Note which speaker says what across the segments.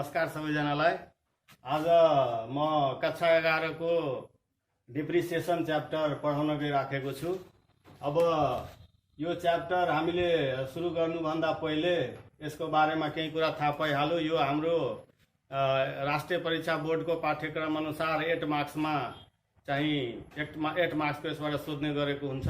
Speaker 1: नमस्कार सबैजनालाई। आज म कक्षा 11 को डिप्रिसिएसन च्याप्टर पढाउन गइराखेको छु। अब यो च्याप्टर हामीले सुरु गर्नुभन्दा पहिले यसको बारेमा केही कुरा थाहा पाइहाल्यो। यो हाम्रो राष्ट्रिय परीक्षा बोर्डको पाठ्यक्रम अनुसार 8 मार्क्समा चाहिँ 8 मार्क्सको यसबाट सोध्ने गरेको हुन्छ।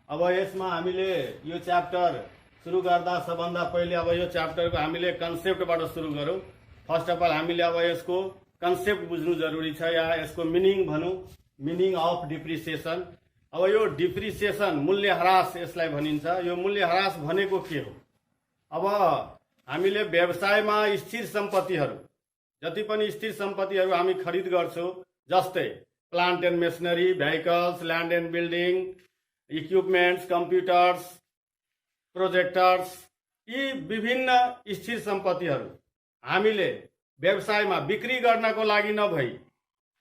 Speaker 1: अब यसमा हामीले यो च्याप्टर सुरु गर्दा सबभन्दा पहिले अब यो च्याप्टरको हामीले कन्सेप्टबाट सुरु गरौँ। फर्स्ट अफ अल हामीले अब यसको कन्सेप्ट बुझ्नु जरुरी छ, या यसको मिनिङ भनौँ, मिनिङ अफ डिप्रिसिएसन। अब यो डिप्रिसिएसन मूल्य ह्रास यसलाई भनिन्छ। यो मूल्य ह्रास भनेको के हो? अब हामीले व्यवसायमा स्थिर सम्पत्तिहरू, जति पनि स्थिर सम्पत्तिहरू हामी खरिद गर्छौँ, जस्तै plant and machinery, vehicles, land and building, equipments, computers, projectors, यी विभिन्न स्थिर सम्पत्तिहरू हामीले व्यवसायमा बिक्री गर्नको लागि नभई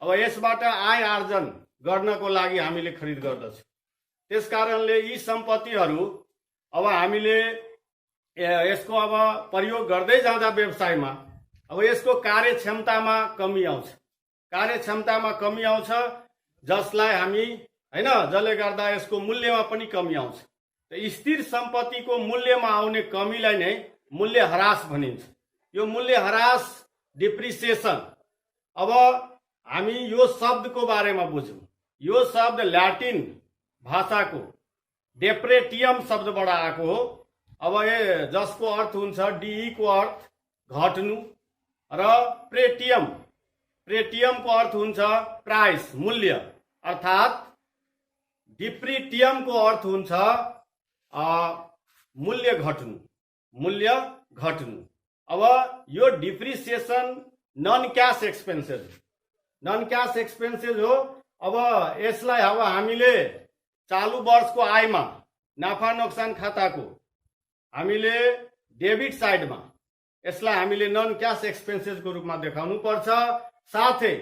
Speaker 1: अब यसबाट आय आर्जन गर्नको लागि हामीले खरिद गर्दछौँ। त्यसकारणले यी सम्पत्तिहरू अब हामीले यसको अब प्रयोग गर्दै जाँदा व्यवसायमा अब यसको कार्यक्षमतामा कमी आउँछ। कार्यक्षमतामा कमी आउँछ जसलाई हामी जसले गर्दा यसको मूल्यमा पनि कमी आउँछ। स्थिर सम्पत्तिको मूल्यमा आउने कमीलाई नै मूल्य ह्रास भनिन्छ। यो मूल्य ह्रास डिप्रिसिएसन। अब हामी यो शब्दको बारेमा बुझौँ। यो शब्द ल्याटिन भाषाको डेप्रेटियम शब्दबाट आएको हो। अब जसको अर्थ हुन्छ डी को अर्थ घट्नु र प्रेटियमको अर्थ हुन्छ प्राइस, मूल्य, अर्थात् डिप्रिटियमको अर्थ हुन्छ मूल्य घट्नु। अब यो डिप्रिसिएसन नन क्याश एक्सपेन्सेस हो। अब यसलाई अब हामीले चालु वर्षको आयमा नाफा नोक्सान खाताको हामीले डेबिट साइडमा यसलाई हामीले नन क्याश एक्सपेन्सेसको रूपमा देखाउनु पर्छ। साथै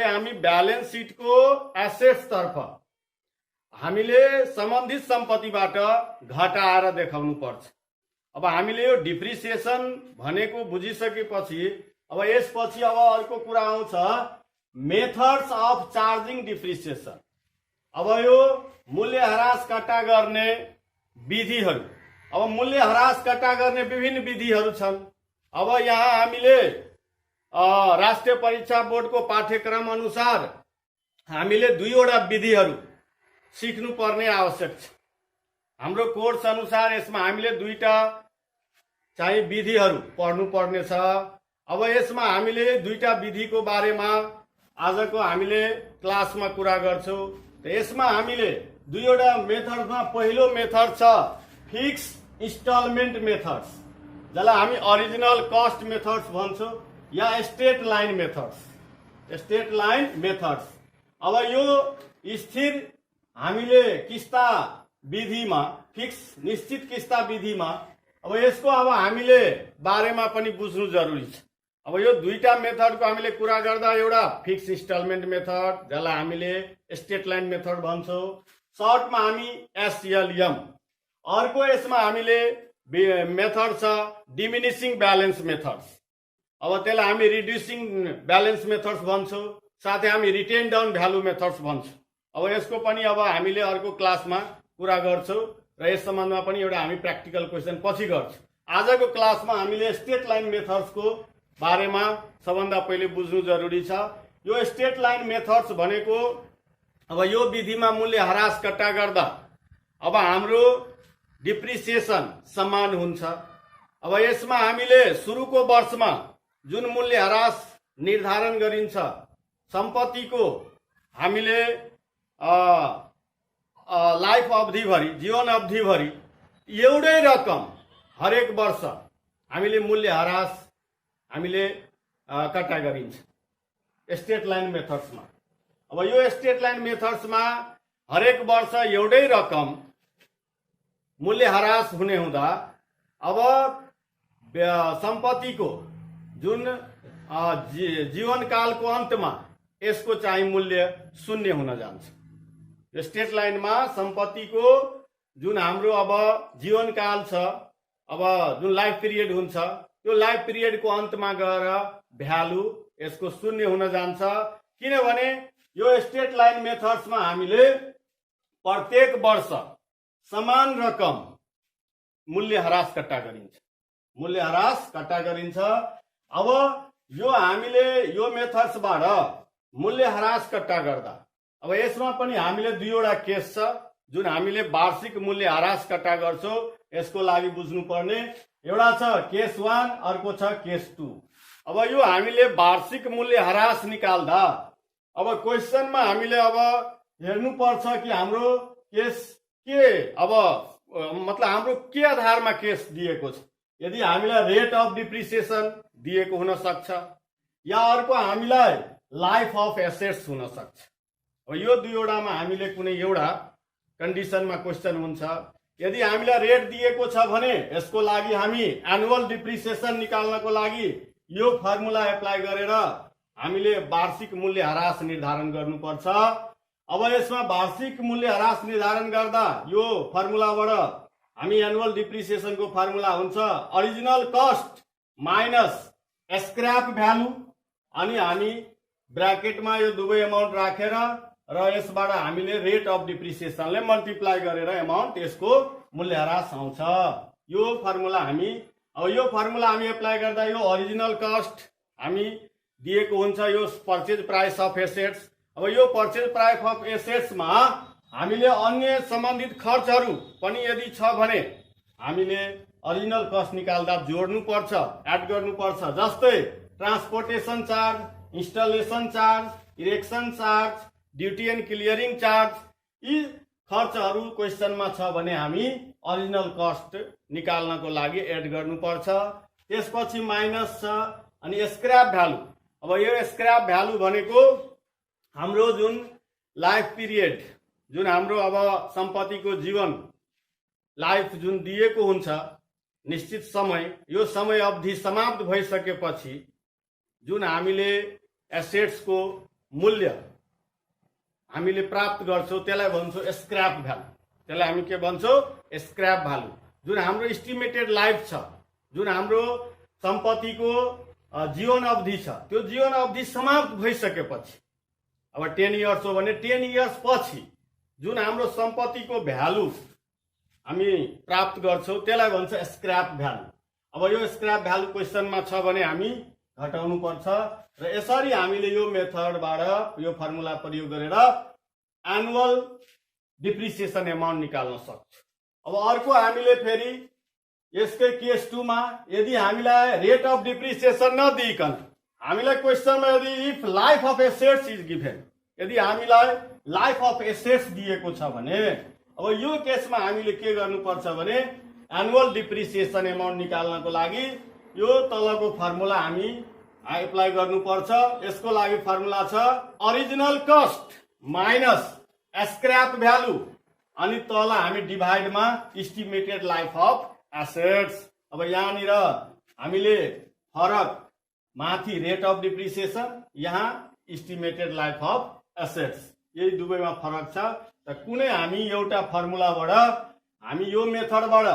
Speaker 1: हामी ब्यालेन्स सिटको एसेट्स तर्फ हामीले सम्बन्धित सम्पत्तिबाट घटाएर देखाउनु पर्छ। अब हामीले यो डिप्रिसिएसन भनेको बुझिसकेपछि अब यसपछि अब अर्को कुरा आउँछ मेथड्स अफ चार्जिङ डिप्रिसिएसन। अब यो मूल्य ह्रास कट्टा गर्ने विधिहरू। अब मूल्य ह्रास कट्टा गर्ने विभिन्न विधिहरू छन्। अब यहाँ हामीले राष्ट्रिय परीक्षा बोर्डको पाठ्यक्रम अनुसार हामीले 2वटा विधिहरू सिक्नु पर्ने आवश्यक छ। हाम्रो कोर्स अनुसार यसमा हामीले 2टा चाहिँ विधिहरू पढ्नु पर्ने छ। अब यसमा हामीले 2टा विधिको बारेमा आजको हामीले क्लासमा कुरा गर्छौँ। यसमा हामीले 2वटा मेथडमा पहिलो मेथड छ फिक्स इन्स्टलमेन्ट मेथड्स, जसलाई हामी ओरिजिनल कस्ट मेथड्स भन्छौँ, या स्ट्रेट लाइन मेथड्स। अब यो स्थिर हामीले किस्ता विधिमा, फिक्स निश्चित किस्ता विधिमा अब यसको अब हामीले बारेमा पनि बुझ्नु जरुरी छ। अब यो 2टा मेथडको हामीले कुरा गर्दा एउटा फिक्स इन्स्टलमेन्ट मेथड, जसलाई हामीले स्ट्रेट लाइन मेथड भन्छौँ, सर्टमा हामी SLM। अर्को यसमा हामीले मेथड छ डिमिनिसिङ ब्यालेन्स मेथड्स। अब त्यसलाई हामी रिड्युसिङ ब्यालेन्स मेथड्स भन्छौँ। साथै हामी रिटेन डाउन भ्यालु मेथड्स भन्छौँ। अब यसको पनि अब हामीले अर्को क्लासमा कुरा गर्छौँ र यस सम्बन्धमा पनि एउटा हामी प्र्याक्टिकल क्वेसन पछि गर्छौँ। आजको क्लासमा हामीले स्ट्रेट लाइन मेथड्सको बारेमा सबभन्दा पहिले बुझ्नु जरुरी छ। यो स्ट्रेट लाइन मेथड्स भनेको अब यो विधिमा मूल्य ह्रास कट्टा गर्दा अब हाम्रो डिप्रिसिएसन समान हुन्छ। अब यसमा हामीले सुरुको वर्षमा जुन मूल्य ह्रास निर्धारण गरिन्छ सम्पत्तिको, हामीले लाइफ अवधिभरि, जीवन अवधिभरि एउटै रकम हरेक वर्ष हामीले मूल्य ह्रास हामीले कट्टा गरिन्छ स्ट्रेट लाइन मेथड्समा। अब यो स्ट्रेट लाइन मेथड्समा हरेक वर्ष एउटै रकम मूल्य ह्रास हुने हुँदा अब सम्पत्तिको जुन जीवनकालको अन्तमा यसको चाहिँ मूल्य 0 हुन जान्छ। स्ट्रेट लाइनमा सम्पत्तिको जुन हाम्रो अब जीवनकाल छ, अब जुन लाइफ पिरियड हुन्छ त्यो लाइफ पिरियडको अन्तमा गएर भ्यालु यसको शून्य हुन जान्छ। किनभने यो स्ट्रेट लाइन मेथड्समा हामीले प्रत्येक वर्ष समान रकम मूल्य ह्रास कट्टा गरिन्छ, मूल्य ह्रास कट्टा गरिन्छ। अब यो हामीले यो मेथड्सबाट मूल्य ह्रास कट्टा गर्दा अब यसमा पनि हामीले दुईवटा केस छ जुन हामीले वार्षिक मूल्य ह्रास कट्टा गर्छौं। यसको लागि बुझ्नुपर्ने एउटा छ केस 1, अर्को छ केस 2। अब यो हामीले वार्षिक मूल्य ह्रास निकाल्दा अब क्वेशनमा हामीले अब हेर्नुपर्छ कि हाम्रो केस के, अब मतलब हाम्रो के आधारमा केस दिएको छ। यदि हामीलाई रेट अफ डिप्रिसिएसन दिएको हुन सक्छ या अर्को हामीलाई लाइफ अफ एसेट्स हुन सक्छ। अब यो दुईवटामा हामीले कुनै एउटा कन्डिसनमा क्वेशन हुन्छ। यदि हामीलाई रेट दिएको छ भने यसको लागि हामी एनुअल डिप्रिसिएसन निकाल्नको लागि यो फर्मुला एप्लाई गरेर हामीले वार्षिक मूल्य ह्रास निर्धारण गर्नुपर्छ। अब यसमा वार्षिक मूल्य ह्रास निर्धारण गर्दा यो फर्मुलाबाट हामी एनुअल डिप्रिसिएसन को फर्मुला हुन्छ original cost minus scrap value, अनि हामी ब्रैकेटमा यो दुवै अमाउन्ट राखेर र यसबाट हामीले रेट अफ डिप्रिसिएसनले मल्टिप्लाई गरेर अमाउन्ट यसको मूल्य ह्रास आउँछ। यो फर्मुला हामी एप्लाई गर्दा यो ओरिजिनल कस्ट हामी दिएको हुन्छ यो पर्चेज प्राइस अफ एसेट्स। अब यो पर्चेज प्राइस अफ एसेट्समा हामीले अन्य सम्बन्धित खर्चहरू पनि यदि छ भने हामीले ओरिजिनल कस्ट निकाल्दा जोड्नु पर्छ, एड गर्नु पर्छ। जस्तै transportation charge, installation charge, erection charge, duty and clearing charge, यी खर्चहरू क्वेशनमा छ भने हामी ओरिजिनल कस्ट निकाल्नको लागि एड गर्नु पर्छ। त्यसपछि माइनस छ अनि स्क्रैप भ्यालु। अब यो स्क्रैप भ्यालु भनेको हाम्रो जुन लाइफ पिरियड, जुन हाम्रो अब सम्पत्तिको जीवन लाइफ जुन दिएको हुन्छ निश्चित समय, यो समय अवधि समाप्त भइसकेपछि जुन हामीले एसेट्सको मूल्य हामीले प्राप्त गर्छौं त्यसलाई भन्छौं स्क्रैप भ्यालु। त्यसलाई हामी के भन्छौं? Scrap value. जुन हाम्रो एस्टिमेटेड लाइफ छ, जुन हाम्रो सम्पत्तिको जीवन अवधि छ, त्यो जीवन अवधि समाप्त भइसकेपछि अब 10 इयर्स हो भने 10 इयर्स पछि जुन हाम्रो सम्पत्तिको भ्यालु हामी प्राप्त गर्छौं त्यसलाई भन्छ स्क्रैप भ्यालु। अब यो स्क्रैप भ्यालु क्वेशनमा छ भने हामी घटाउनु पर्छ र यसरी हामीले यो मेथडबाट यो फर्मुला प्रयोग गरेर एनुअल डिप्रिसिएसन अमाउन्ट निकाल्न सक्छौं। अब अर्को हामीले फेरि यसकै केस 2 मा यदि हामीलाई रेट अफ डिप्रिसिएसन नदिइकन हामीलाई क्वेशनमा यदि if life of assets is given, यदि हामीलाई लाइफ अफ एसेट्स दिएको छ भने अब यो केसमा हामीले के गर्नुपर्छ भने एनुअल डिप्रिसिएसन अमाउन्ट निकाल्नको लागि यो तलको फर्मुला हामी एप्लाई गर्नुपर्छ। यसको लागि फर्मुला छ original cost minus scrap value अनि तल हामी डिभाइडमा एस्टिमेटेड लाइफ अफ एसेट्स। अब यहाँनिर हामीले फरक माथि रेट अफ डिप्रिसिएसन, यहाँ एस्टिमेटेड लाइफ अफ एसेट्स, यही दुवैमा फरक छ। त कुनै हामी एउटा फर्मुलाबाट हामी यो मेथडबाट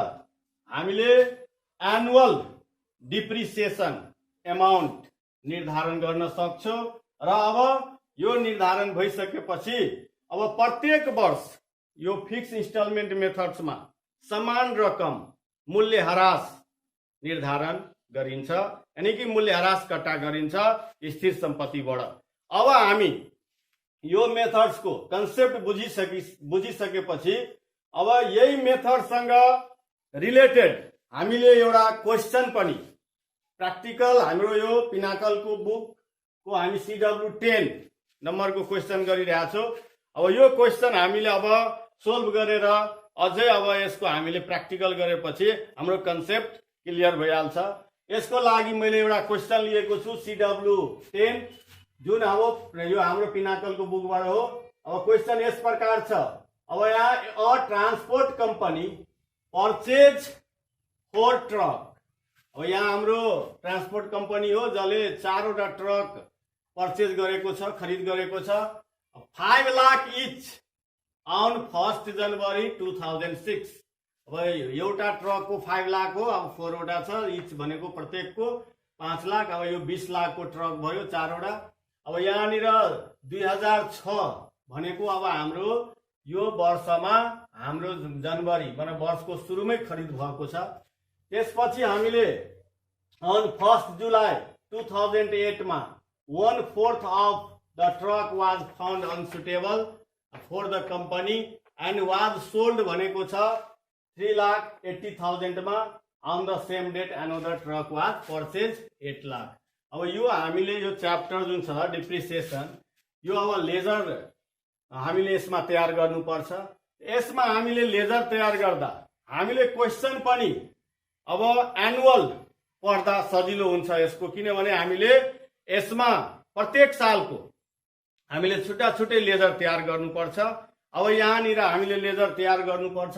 Speaker 1: हामीले एनुअल डिप्रिसिएसन अमाउन्ट निर्धारण गर्न सक्छौं र अब यो निर्धारण भइसकेपछि अब प्रत्येक वर्ष यो फिक्स इन्स्टलमेन्ट मेथड्समा समान रकम मूल्य ह्रास निर्धारण गरिन्छ, यानी कि मूल्य ह्रास कट्टा गरिन्छ स्थिर सम्पत्तिबाट। अब हामी यो मेथड्सको कन्सेप्ट बुझिसकेपछि अब यही मेथडसँग रिलेटेड हामीले एउटा क्वेशन पनि प्र्याक्टिकल हाम्रो यो पिनाकलको बुकको हामी CW10 नम्बरको क्वेशन गरिरहेका छौं। अब यो क्वेशन हामीले अब सोल्भ गरेर अझै अब यसको हामीले प्र्याक्टिकल गरेपछि हाम्रो कन्सेप्ट क्लियर भइहाल्छ। यसको लागि मैले एउटा क्वेशन लिएको छु CW10 जुन अब यो हाम्रो पिनाकलको बुकबाट हो। अब क्वेशन यस प्रकार छ। अब यहाँ a transport company purchase 4 truck. अब यहाँ हाम्रो ट्रान्सपोर्ट कम्पनी हो जसले 4वटा ट्रक परचेज गरेको छ, खरिद गरेको छ 5 लाख इच ऑन 1 जनवरी 2006। अब एउटा ट्रकको 5 लाख हो, अब 4 वटा छ, इच भनेको प्रत्येकको 5 लाख। अब यो 20 लाखको ट्रक भयो 4 वटा। अब यहाँनिर 2006 भनेको अब हाम्रो यो वर्षमा हाम्रो जनवरी मतलब वर्षको सुरुमै खरिद भएको छ। त्यसपछि हामीले on 1 जुलाई 2008 मा 1/4 of the truck was found unsuitable for the company and was sold भनेको छ 3,80,000 मा। on the same date another truck was purchased 8 lakh. अब यो हामीले यो च्याप्टर जुन छ डिप्रिसिएसन, यो अब लेजर हामीले यसमा तयार गर्नुपर्छ। यसमा हामीले लेजर तयार गर्दा हामीले क्वेशन पनि अब एनुअल पढ्दा सजिलो हुन्छ यसको, किनभने हामीले यसमा प्रत्येक सालको हामीले छुट्टा छुट्टै लेजर तयार गर्नुपर्छ। अब यहाँनिर हामीले लेजर तयार गर्नुपर्छ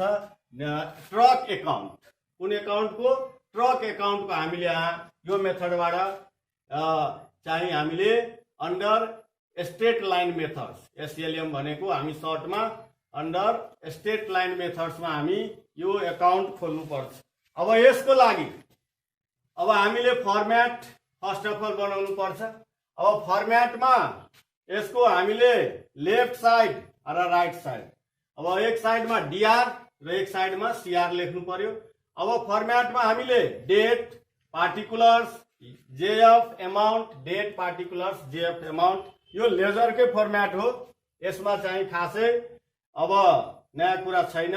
Speaker 1: ट्रक एकाउन्ट। कुन एकाउन्टको? ट्रक एकाउन्टको हामीले यहाँ यो मेथडबाट चाहिँ हामीले under state line methods, SLM भनेको हामी सर्टमा अन्डर स्टेट लाइन मेथड्समा हामी यो एकाउन्ट खोल्नुपर्छ। अब यसको लागि अब हामीले फर्म्याट फर्स्ट अफ अल बनाउनु पर्छ। अब फर्म्याटमा यसको हामीले लेफ्ट साइड र राइट साइड, अब एक साइडमा डीआर र एक साइडमा सीआर लेख्नु पर्यो। अब फर्म्याटमा हामीले date, particulars, JF amount, date, particulars, JF amount, यो लेजरकै फर्म्याट हो। यसमा चाहिँ खासै अब नयाँ कुरा छैन।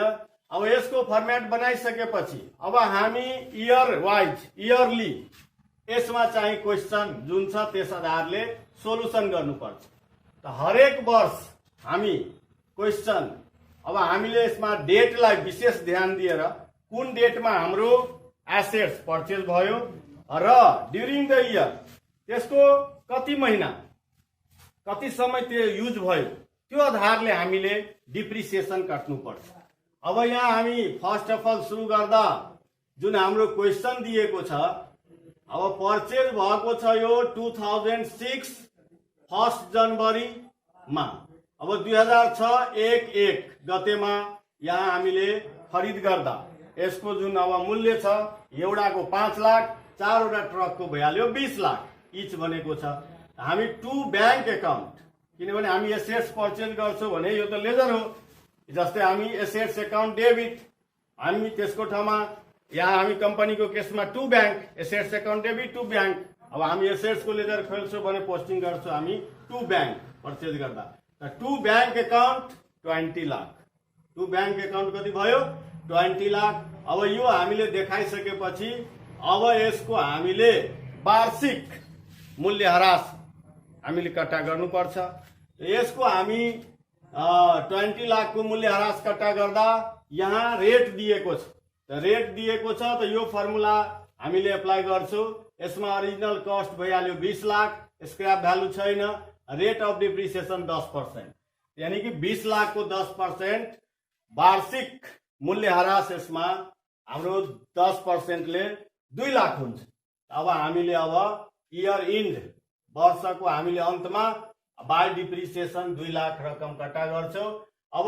Speaker 1: अब यसको फर्म्याट बनाइसकेपछि अब हामी इयर वाइज इयरली यसमा चाहिँ क्वेशन जुन छ त्यस आधारले सोलुसन गर्नुपर्छ। त हरेक वर्ष हामी क्वेशन अब हामीले यसमा डेटलाई विशेष ध्यान दिएर कुन डेटमा हाम्रो एसेट्स पर्चेज भयो र ड्युरिङ द इयर त्यसको कति महिना कति समय त्यो युज भयो त्यो आधारले हामीले डिप्रिसिएसन काट्नुपर्छ। अब यहाँ हामी फर्स्ट अफ अल सुरु गर्दा जुन हाम्रो क्वेशन दिएको छ, अब पर्चेज भएको छ यो 2006 1 जनवरी मा। अब 2006 1/1 गतेमा यहाँ हामीले खरिद गर्दा यसको जुन अब मूल्य छ एउटाको 5 लाख, 4 वटा ट्रकको भइहाल्यो 20 लाख इच भनेको छ। हामी टु ब्याङ्क एकाउन्ट, किनभने हामी एसेट्स पर्चेज गर्छौँ भने यो त लेजर हो। जस्तै हामी एसेट्स एकाउन्ट डेबिट, हामी त्यसको ठाउँमा यहाँ हामी कम्पनीको केसमा to bank assets account debit to bank. अब हामी एसेट्सको लेजर खोल्छौँ भने पोस्टिङ गर्छौँ हामी टु ब्याङ्क पर्चेज गर्दा। To bank account 20 lakh, to bank account कति भयो 20 लाख। अब यो हामीले देखाइसकेपछि अब यसको हामीले वार्षिक मूल्य ह्रास हामीले कट्टा गर्नुपर्छ। यसको हामी 20 लाखको मूल्य ह्रास कट्टा गर्दा यहाँ रेट दिएको छ, रेट दिएको छ त यो फर्मुला हामीले एप्लाई गर्छौँ। यसमा ओरिजिनल कस्ट भइहाल्यो 20 लाख, स्क्रैप भ्यालु छैन, रेट अफ डिप्रिसिएसन 10%, यानी कि 20 लाख को 10% वार्षिक मूल्य ह्रास यसमा हाम्रो 10% ले 2 लाख हुन्छ। अब हामीले अब इयर इन्ड वर्षको हामीले अन्तमा बाई डिप्रिसिएसन 2 लाख रकम कट्टा गर्छौँ। अब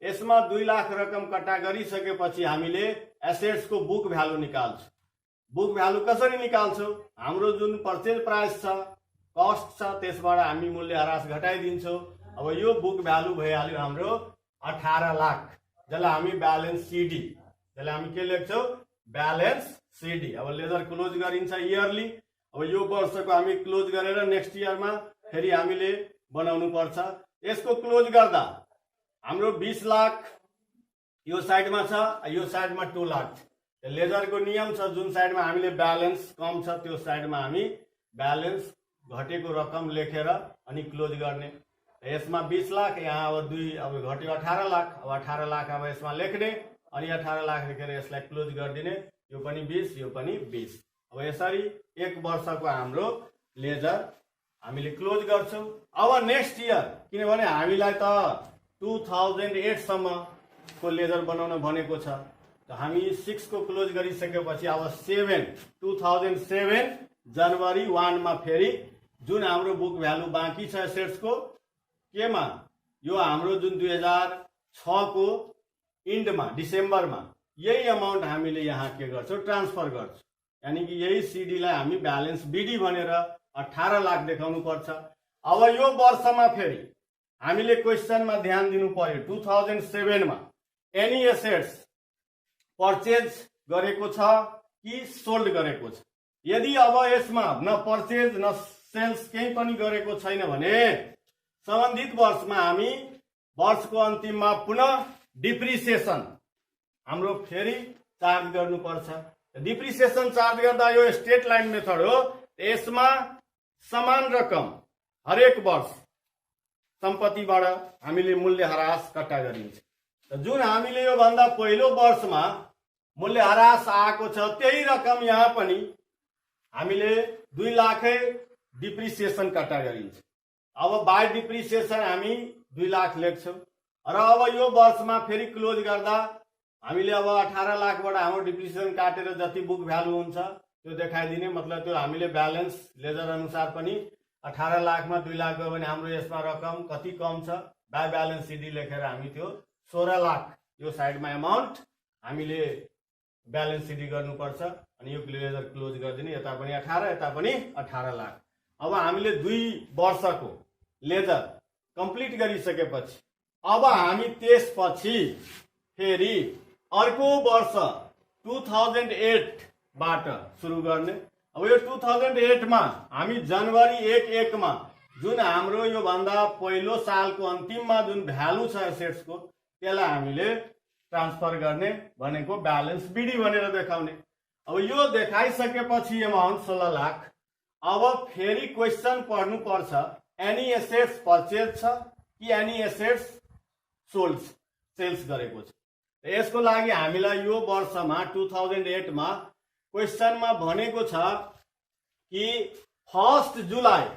Speaker 1: यसमा 2 लाख रकम कट्टा गरिसकेपछि हामीले एसेट्स को बुक भ्यालु निकाल्छौँ। बुक भ्यालु कसरी निकाल्छौँ? हाम्रो जुन पर्चेज प्राइस छ, कस्ट छ, त्यसबाट हामी मूल्य ह्रास घटाइदिन्छौँ। अब यो बुक भ्यालु भइहाल्यो हाम्रो 18 लाख, जसलाई हामी ब्यालेन्स सीडी, जसलाई हामी के लेख्छौँ ब्यालेन्स सीडी। अब लेजर क्लोज गरिन्छ इयरली। अब यो वर्षको हामी क्लोज गरेर नेक्स्ट इयरमा फेरि हामीले बनाउनु पर्छ। यसको क्लोज गर्दा हाम्रो 20 लाख यो साइडमा छ, यो साइडमा 2 लाख छ। लेजरको नियम छ जुन साइडमा हामीले ब्यालेन्स कम छ त्यो साइडमा हामी ब्यालेन्स घटेको रकम लेखेर अनि क्लोज गर्ने। यसमा 20 लाख, यहाँ अब 2 अब घट्यो 18 लाख। अब 18 लाख अब यसमा लेख्ने अनि 18 लाख लेखेर यसलाई क्लोज गरिदिने। यो पनि 20, यो पनि 20। अब यसरी एक वर्षको हाम्रो लेजर हामीले क्लोज गर्छौँ। अब नेक्स्ट इयर, किनभने हामीलाई त 2008 सम्म को लेजर बनाउन भनेको छ, त हामी 6 को क्लोज गरिसकेपछि अब 2007 जनवरी 1 मा फेरि जुन हाम्रो बुक भ्यालु बाँकी छ एसेट्स को केमा, यो हाम्रो जुन 2006 को इन्डमा डिसेम्बरमा यही अमाउन्ट हामीले यहाँ के गर्छौँ ट्रान्सफर गर्छौँ। यानी कि यही सीडीलाई हामी ब्यालेन्स बीडी भनेर 18 लाख देखाउनु पर्छ। अब यो वर्षमा फेरि हामीले क्वेसनमा ध्यान दिनु पर्यो। 2007 मा एनी एसेट्स पर्चेज गरेको छ कि सोल्ड गरेको छ। यदि अब यसमा न पर्चेज न सेल्स केही पनि गरेको छैन भने सम्बन्धित वर्षमा हामी वर्षको अन्तिममा पुनः डिप्रिसिएसन हाम्रो फेरि चार्ज गर्नुपर्छ। डिप्रिसिएसन चार्ज गर्दा यो स्ट्रेट लाइन मेथड हो। यसमा समान रकम हरेक वर्ष सम्पत्तिबाट हामीले मूल्यह्रास कट्टा गरिन्छ। जुन हामीले यो भन्दा पहिलो वर्षमा मूल्यह्रास आएको छ त्यही रकम यहाँ पनि हामीले 2 लाखै डिप्रिसिएसन कट्टा गरिन्छ। अब बाई डिप्रिसिएसन हामी 2 लाख लेख्छौँ र अब यो वर्षमा फेरि क्लोज गर्दा हामीले अब 18 लाखबाट हाम्रो डिप्रिसिएसन काटेर जति बुक भ्यालु हुन्छ त्यो देखाइदिने। मतलब त्यो हामीले ब्यालेन्स लेजर अनुसार पनि 18 लाखमा 2 लाख गयो भने हाम्रो यसमा रकम कति कम छ बाई ब्यालेन्स सिडी लेखेर हामी त्यो 16 लाख यो साइडमा अमाउन्ट हामीले ब्यालेन्स सिडी गर्नुपर्छ अनि यो लेजर क्लोज गरिदिने। यता पनि 18 यता पनि 18 लाख। अब हामीले 2 वर्षको लेजर कम्प्लिट गरिसकेपछि अब हामी त्यसपछि फेरि अर्को वर्ष 2008 बाट सुरु गर्ने। अब यो 2008 मा हामी जनवरी 1 मा जुन हाम्रो यो भन्दा पहिलो सालको अन्तिममा जुन भ्यालु छ एसेट्सको त्यसलाई हामीले ट्रान्सफर गर्ने भनेको ब्यालेन्स बीडी भनेर देखाउने। अब यो देखाइसकेपछि अमाउन्ट 16 लाख। अब फेरि क्वेसन पढ्नु पर्छ एनी एसेट्स पर्चेज छ कि एनी एसेट्स सोल्ड सेल्स गरेको छ। यसको लागि हामीलाई यो वर्षमा 2008 मा क्वेसनमा भनेको छ कि 1 जुलाई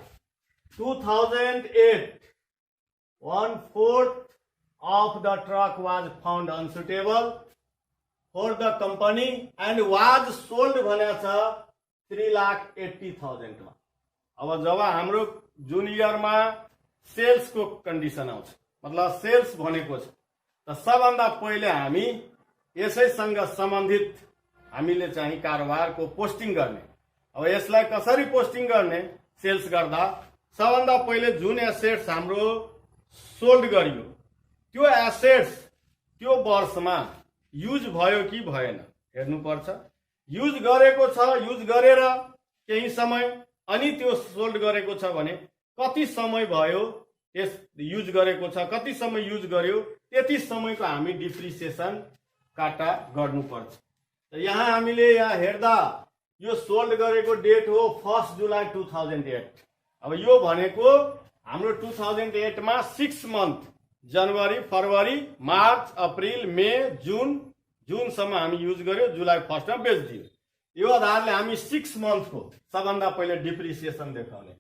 Speaker 1: 2008 1/4 of the truck was found unsuitable for the company and was sold भनेको छ 3,80,000 मा। अब जब हाम्रो जुन इयरमा सेल्सको कन्डिसन आउँछ मतलब सेल्स भनेको छ त सबभन्दा पहिले हामी यसैसँग सम्बन्धित हामीले चाहिँ कारोबारको पोस्टिङ गर्ने। अब यसलाई कसरी पोस्टिङ गर्ने सेल्स गर्दा सबभन्दा पहिले जुन एसेट्स हाम्रो सोल्ड गरियो त्यो एसेट्स त्यो वर्षमा युज भयो कि भएन हेर्नुपर्छ। युज गरेको छ युज गरेर केही समय अनि त्यो सोल्ड गरेको छ भने कति समय भयो यस युज गरेको छ कति समय युज गर्यो त्यति समयको हामी डिप्रिसिएसन काटा गर्नुपर्छ। यहाँ हामीले यहाँ हेर्दा यो सोल्ड गरेको डेट हो 1 जुलाई 2008। अब यो भनेको हाम्रो 2008 मा 6 मन्थ जनवरी फरवरी मार्च अप्रिल मे जुनसम्म हामी युज गर्यो जुलाई 1 मा बेचिदियो। यो आधारले हामी 6 मन्थको सबभन्दा पहिले डिप्रिसिएसन देखाउने।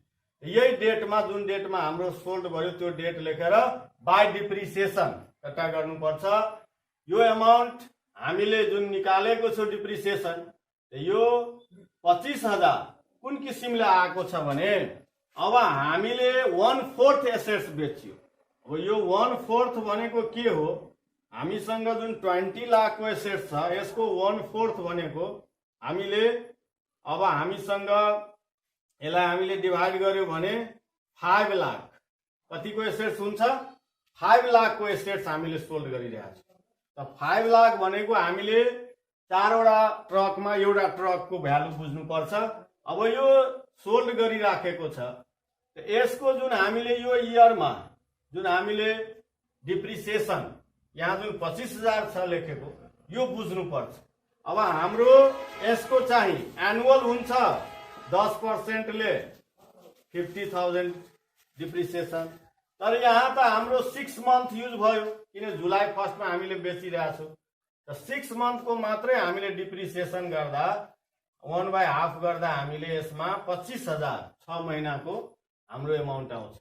Speaker 1: यही डेटमा जुन डेटमा हाम्रो सोल्ड भयो त्यो डेट लेखेर बाई डिप्रिसिएसन कट्टा गर्नुपर्छ। यो अमाउन्ट हामीले जुन निकालेको छ डिप्रिसिएसन यो 25,000 कुन किसिमले आएको छ भने अब हामीले 1/4 एसेट्स बेच्यो। अब यो 1/4 भनेको के हो हामीसँग जुन 20 लाखको एसेट्स छ यसको 1/4 भनेको हामीले अब हामीसँग यसलाई हामीले डिभाइड गर्यो भने 5 लाख कतिको एसेट्स हुन्छ 5 लाखको एसेट्स हामीले सोल्ड गरिरहेको छ। त 5 लाख भनेको हामीले 4 वटा ट्रकमा एउटा ट्रकको भ्यालु बुझ्नुपर्छ। अब यो सोल्ड गरिराखेको छ यसको जुन हामीले यो इयरमा जुन हामीले डिप्रिसिएसन यहाँ जुन 25,000 छ लेखेको यो बुझ्नुपर्छ। अब हाम्रो यसको चाहिँ एनुअल हुन्छ 10% ले 50,000 डिप्रिसिएसन। तर यहाँ त हाम्रो 6 मन्थ युज भयो किन जुलाई 1 मा हामीले बेचिरहेको छौँ। त 6 मन्थको मात्रै हामीले डिप्रिसिएसन गर्दा 1/2 गर्दा हामीले यसमा 25,000 6 महिनाको हाम्रो अमाउन्ट आउँछ।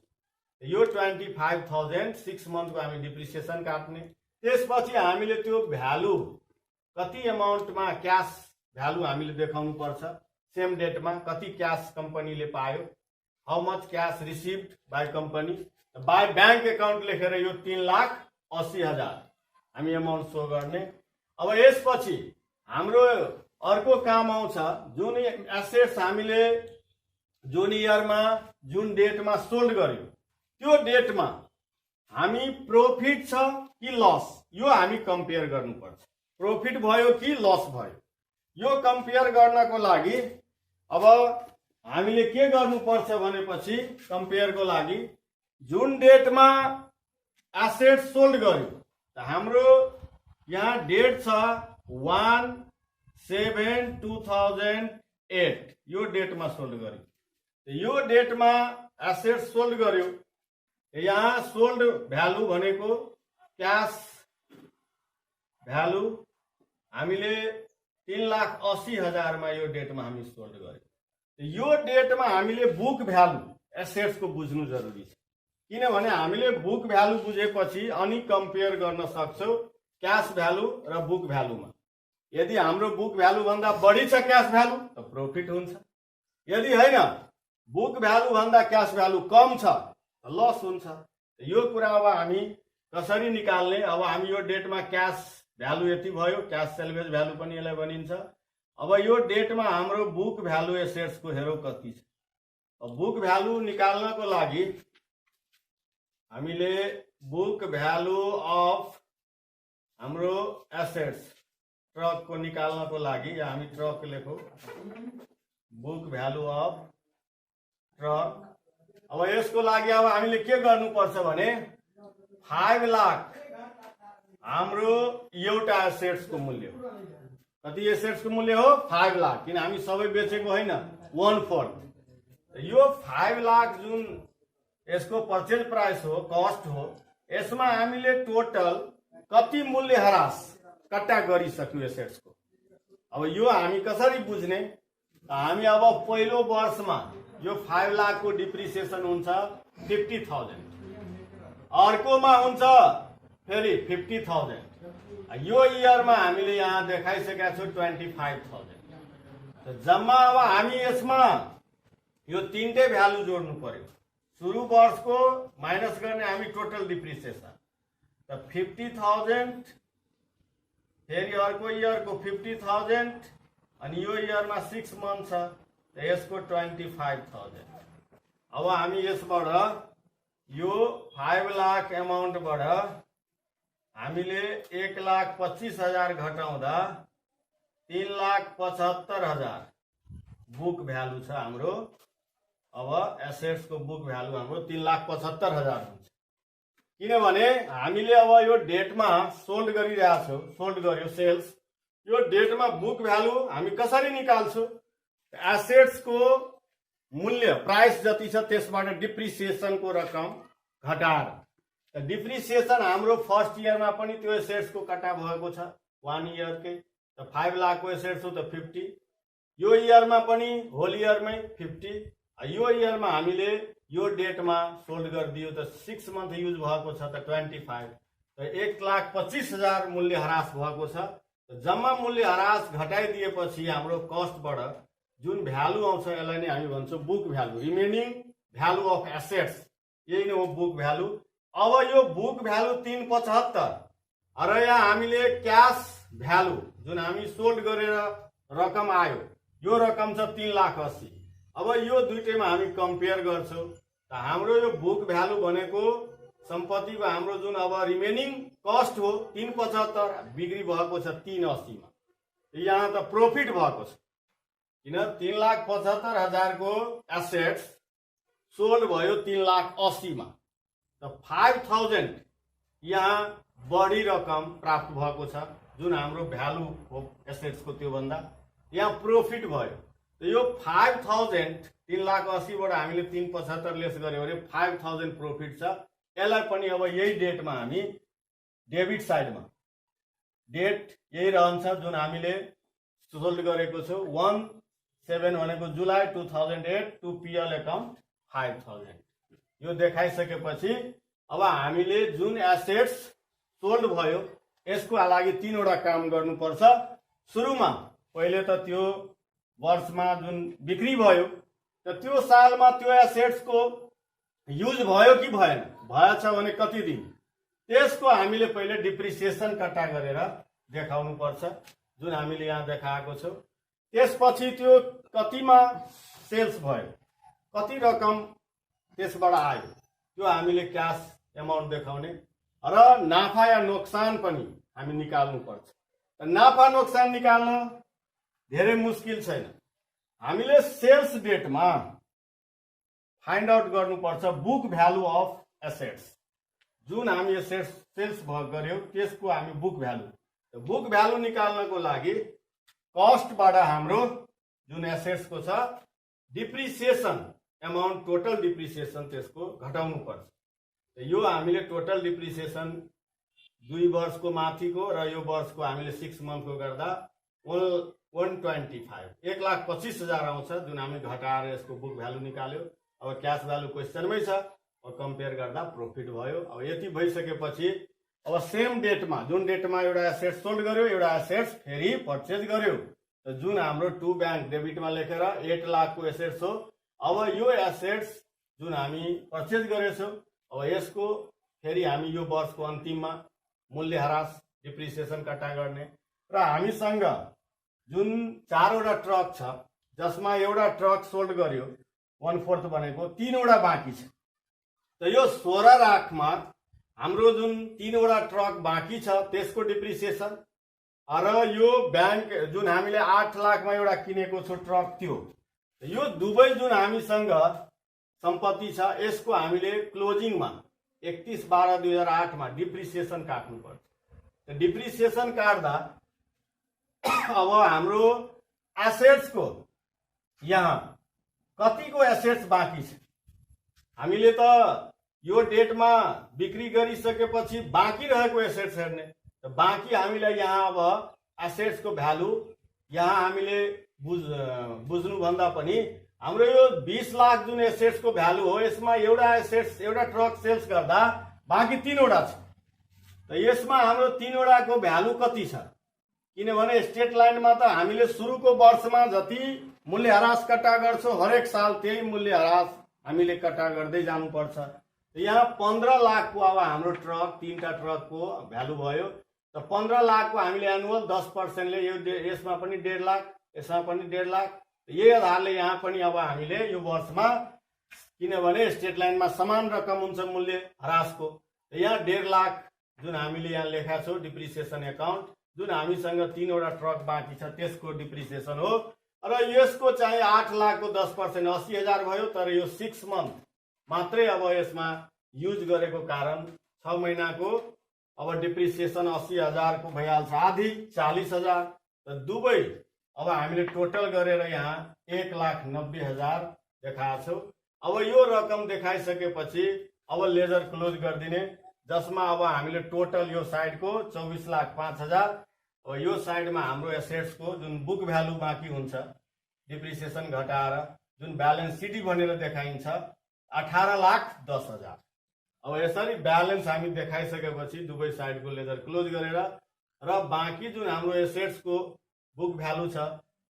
Speaker 1: यो 25,000 6 मन्थको हामी डिप्रिसिएसन काट्ने। त्यसपछि हामीले त्यो भ्यालु कति अमाउन्टमा क्याश भ्यालु हामीले देखाउनु पर्छ सेम डेटमा कति क्याश कम्पनीले पायो how much cash received by company by bank account लेखेर यो 3,80,000 हामी अमाउन्ट सो गर्ने। अब यसपछि हाम्रो अर्को काम आउँछ जुन एसेट्स हामीले जुन इयरमा जुन डेटमा सोल्ड गर्यो त्यो डेटमा हामी प्रॉफिट छ कि लस यो हामी कम्पेयर गर्नुपर्छ। प्रॉफिट भयो कि लस भयो यो कम्पेयर गर्नको लागि अब हामीले के गर्नुपर्छ भनेपछि कम्पेयरको लागि जुन डेटमा एसेट सोल्ड गर्यो त हाम्रो यहाँ डेट छ 1/7/2008 यो डेटमा सोल्ड गर्यो। यो डेटमा एसेट सोल्ड गर्यो यहाँ सोल्ड भ्यालु भनेको क्याश भ्यालु हामीले 3,80,000 मा यो डेटमा हामी सोल्ड गर्यो। यो डेटमा हामीले बुक भ्यालु एसेट्स को बुझ्नु जरुरी छ किनभने हामीले बुक भ्यालु बुझेपछि अनि कम्पेयर गर्न सक्छौं क्याश भ्यालु र बुक भ्यालुमा। यदि हाम्रो बुक भ्यालु भन्दा बढी छ क्याश भ्यालु त प्रॉफिट हुन्छ, यदि हैन बुक भ्यालु भन्दा क्याश भ्यालु कम छ त लस हुन्छ। यो कुरा अब हामी कसरी निकाल्ने, अब हामी यो डेटमा क्याश भ्यालु यति भयो, क्याश सेल्वेज भ्यालु पनि यसलाई भनिन्छ। अब यो डेटमा हाम्रो बुक भ्यालु एसेट्स को हेरौ कति छ। अब बुक भ्यालु निकाल्नको लागि हामीले बुक भ्यालु अफ हाम्रो एसेट्स ट्रक को निकाल्नको लागि हामी ट्रक लेखौ बुक भ्यालु अफ ट्रक। अब यसको लागि अब हामीले के गर्नुपर्छ भने 5 लाख हाम्रो एउटा एसेट्स को मूल्य हो। कति एसेट्स को मूल्य हो 5 लाख किन हामी सबै बेचेको हैन 1/4। यो 5 लाख जुन यसको परचेज प्राइस हो कस्ट हो यसमा हामीले टोटल कति मूल्य ह्रास कट्टा गरिसक्यो एसेट्स को। अब यो हामी कसरी बुझ्ने, हामी अब पहिलो वर्षमा यो 5 लाख को डिप्रिसिएसन हुन्छ 50,000, अर्कोमा हुन्छ फेरि 50,000, यो इयरमा हामीले यहाँ देखाइसकेका छौं 25,000। त जम्मा अब हामी यसमा यो तीनटै भ्यालु जोड्नु पर्यो। सुरु वर्षको माइनस गर्ने हामी टोटल डिप्रिसिएसन त 50,000 फेरि अर्को इयरको 50,000 अनि यो इयरमा 6 मन्थ छ त यसको 25,000। अब हामी यसबाट यो 5 लाख एमाउन्टबाट हामीले 1,25,000 घटाउँदा 3,75,000 बुक भ्यालु छ हाम्रो। अब एसेट्स को बुक भ्यालु हाम्रो 3,75,000 हुन्छ किनभने हामीले अब यो डेटमा सोल्ड गरिरहेका छौं, सोल्ड गर्यो सेल्स। यो डेटमा बुक भ्यालु हामी कसरी निकाल्छौं, एसेट्स को मूल्य प्राइस जति छ त्यसबाट डिप्रिसिएसन को रकम घटाएर। डिप्रिसिएसन हाम्रो फर्स्ट इयरमा पनि त्यो एसेट्स को कटा भएको छ 1 इयर के, त 5 लाख को एसेट्स हो त 50, यो इयरमा पनि होल इयरमै 50, यो इयरमा हामीले यो डेटमा सोल्ड गरिदियो त 6 मन्थ युज भएको छ त 25, त 1,25,000 मूल्य ह्रास भएको छ। जम्मा मूल्य ह्रास घटाइदिएपछि हाम्रो कस्टबाट जुन भ्यालु आउँछ यसलाई नै हामी भन्छौं book value, remaining value of assets, यही नै हो बुक भ्यालु। अब यो बुक भ्यालु 375 र यहाँ हामीले क्याश भ्यालु जुन हामी सोल्ड गरेर रकम आयो यो रकम छ 3,80,000। अब यो दुईटैमा हामी कम्पेयर गर्छौं त हाम्रो यो बुक भ्यालु भनेको सम्पत्तिको हाम्रो जुन अब रिमेनिङ कस्ट हो 375 बिक्री भएको छ 380 मा, यहाँ त प्रॉफिट भएको छ किन 3,75,000 को एसेट्स सोल्ड भयो 3,80,000 मा, त 5,000 यहाँ बढी रकम प्राप्त भएको छ जुन हाम्रो भ्यालु हो एसेट्स को त्यो भन्दा यहाँ प्रॉफिट भयो। त यो 5,000 3,80,000 बाट हामीले 375 लेस गर्यो भने 5,000 प्रॉफिट छ। यसलाई पनि अब यही डेटमा हामी डेबिट साइडमा डेट यही रहन्छ जुन हामीले सोल्ड गरेको छौं 1/7 भनेको जुलाई 2008 टु पीएल अकाउन्ट 5,000। यो देखाइसकेपछि अब हामीले जुन एसेट्स सोल्ड भयो यसको लागि तीनवटा काम गर्नुपर्छ। सुरुमा पहिले त त्यो वर्षमा जुन बिक्री भयो त त्यो सालमा त्यो एसेट्स को युज भयो कि भएन, भएछ भने कति दिन, त्यसको हामीले पहिले डिप्रिसिएसन कट्टा गरेर देखाउनु पर्छ, जुन हामीले यहाँ देखाएको छौँ। त्यसपछि त्यो कतिमा सेल्स भयो, कति रकम त्यसबाट आयो, त्यो हामीले क्यास एमाउन्ट देखाउने र नाफा या नोक्सान पनि हामी निकाल्नु पर्छ। नाफा नोक्सान निकाल्न धेरै मुस्किल छैन। हामीले सेल्स डेटमा फाइन्ड आउट गर्नुपर्छ बुक भ्यालु अफ एसेट्स। जुन हामी सेल्स गर्यौं त्यसको हामी बुक भ्यालु, बुक भ्यालु निकाल्नको लागि कस्टबाट हाम्रो जुन एसेट्सको छ डिप्रिसिएसन एमाउन्ट, टोटल डिप्रिसिएसन त्यसको घटाउनु पर्छ। यो हामीले टोटल डिप्रिसिएसन 2 वर्षको माथिको र यो वर्षको हामीले 6 मन्थको गर्दा 125 1,25,000 आउँछ, जुन हामी घटाएर यसको बुक भ्यालु निकाल्यो। अब क्यास भ्यालु क्वेसनमै छ, अब कम्पेयर गर्दा प्रोफिट भयो। अब यति भइसकेपछि अब सेम डेटमा, जुन डेटमा एउटा एसेट सोल्ड गर्यो, एउटा एसेट्स फेरि परचेज गर्यो, जुन हाम्रो टु ब्याङ्क डेबिटमा लेखेर 8 लाखको एसेट्स हो। अब यो एसेट्स जुन हामी परचेज गरेछौँ, अब यसको फेरि हामी यो वर्षको अन्तिममा मूल्यह्रास डिप्रिसिएसन कट्टा गर्ने र हामीसँग जुन 4वटा ट्रक छ जसमा एउटा ट्रक सोल्ड गर्यो 1/4 भनेको 3वटा बाँकी छ। त यो 16 लाखमा हाम्रो जुन 3वटा ट्रक बाँकी छ त्यसको डिप्रिसिएसन र यो ब्याङ्क जुन हामीले 8 लाखमा एउटा किनेको छु ट्रक, त्यो यो दुवै जुन हामीसँग सम्पत्ति छ यसको हामीले क्लोजिङमा 31/12/2008 मा डिप्रिसिएसन काट्नुपर्छ। डिप्रिसिएसन काट्दा अब हाम्रो एसेट्सको यहाँ कतिको एसेट्स बाँकी छ, हामीले त यो डेटमा बिक्री गरिसकेपछि बाँकी रहेको एसेट्स हेर्ने, त बाँकी हामीलाई यहाँ अब एसेट्सको भ्यालु यहाँ हामीले बुझ्नुभन्दा पनि हाम्रो यो 20 लाख जुन एसेट्सको भ्यालु हो यसमा एउटा ट्रक सेल्स गर्दा बाँकी 3वटा छ। त यसमा हाम्रो 3वटाको भ्यालु कति छ, किनभने स्टेट लाइनमा त हामीले सुरुको वर्षमा जति मूल्यह्रास कट्टा गर्छौँ हरेक साल त्यही मूल्यह्रास हामीले कट्टा गर्दै जानुपर्छ। यहाँ 15 लाखको अब हाम्रो ट्रक 3टा ट्रकको भ्यालु भयो। त 15 लाखको हामीले एनुअल 10%ले यसमा पनि 1.5 लाख, यसमा पनि 1.5 लाख, यही आधारले यहाँ पनि अब हामीले यो वर्षमा, किनभने स्टेट लाइनमा समान रकम हुन्छ मूल्यह्रासको, यहाँ 1.5 लाख जुन हामीले यहाँ लेखा छौँ डिप्रिसिएसन एकाउन्ट, जुन हामीसँग 3वटा ट्रक बाँकी छ त्यसको डिप्रिसिएसन हो। र यसको चाहिँ 8 लाखको 10% 80,000 भयो। तर यो 6 मन्थ मात्रै अब यसमा युज गरेको कारण 6 महिनाको अब डिप्रिसिएसन 80,000 को भइहाल्छ, आधी 40,000। त दुवै अब हामीले टोटल गरेर यहाँ 1,90,000 देखाएको छौँ। अब यो रकम देखाइसकेपछि अब लेजर क्लोज गरिदिने, जसमा अब हामीले टोटल यो साइडको 24,05,000, अब यो साइडमा हाम्रो एसेट्सको जुन बुक भ्यालु बाँकी हुन्छ डिप्रिसिएसन घटाएर जुन ब्यालेन्स सिटी भनेर देखाइन्छ 18,10,000। अब यसरी ब्यालेन्स हामी देखाइसकेपछि दुवै साइडको लेजर क्लोज गरेर र बाँकी जुन हाम्रो एसेट्सको बुक भ्यालु छ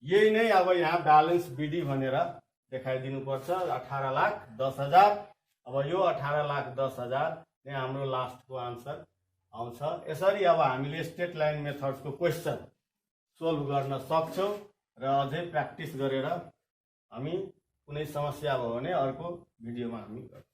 Speaker 1: यही नै अब यहाँ ब्यालेन्स बिडी भनेर देखाइदिनु पर्छ 18,10,000। अब यो 18,10,000 नै हाम्रो लास्टको आन्सर आउँछ। यसरी अब हामीले स्टेट लाइन मेथड्सको क्वेसन सोल्भ गर्न सक्छौँ र अझै प्र्याक्टिस गरेर हामी कुनै समस्या भयो भने अर्को भिडियोमा हामी गर्छौँ।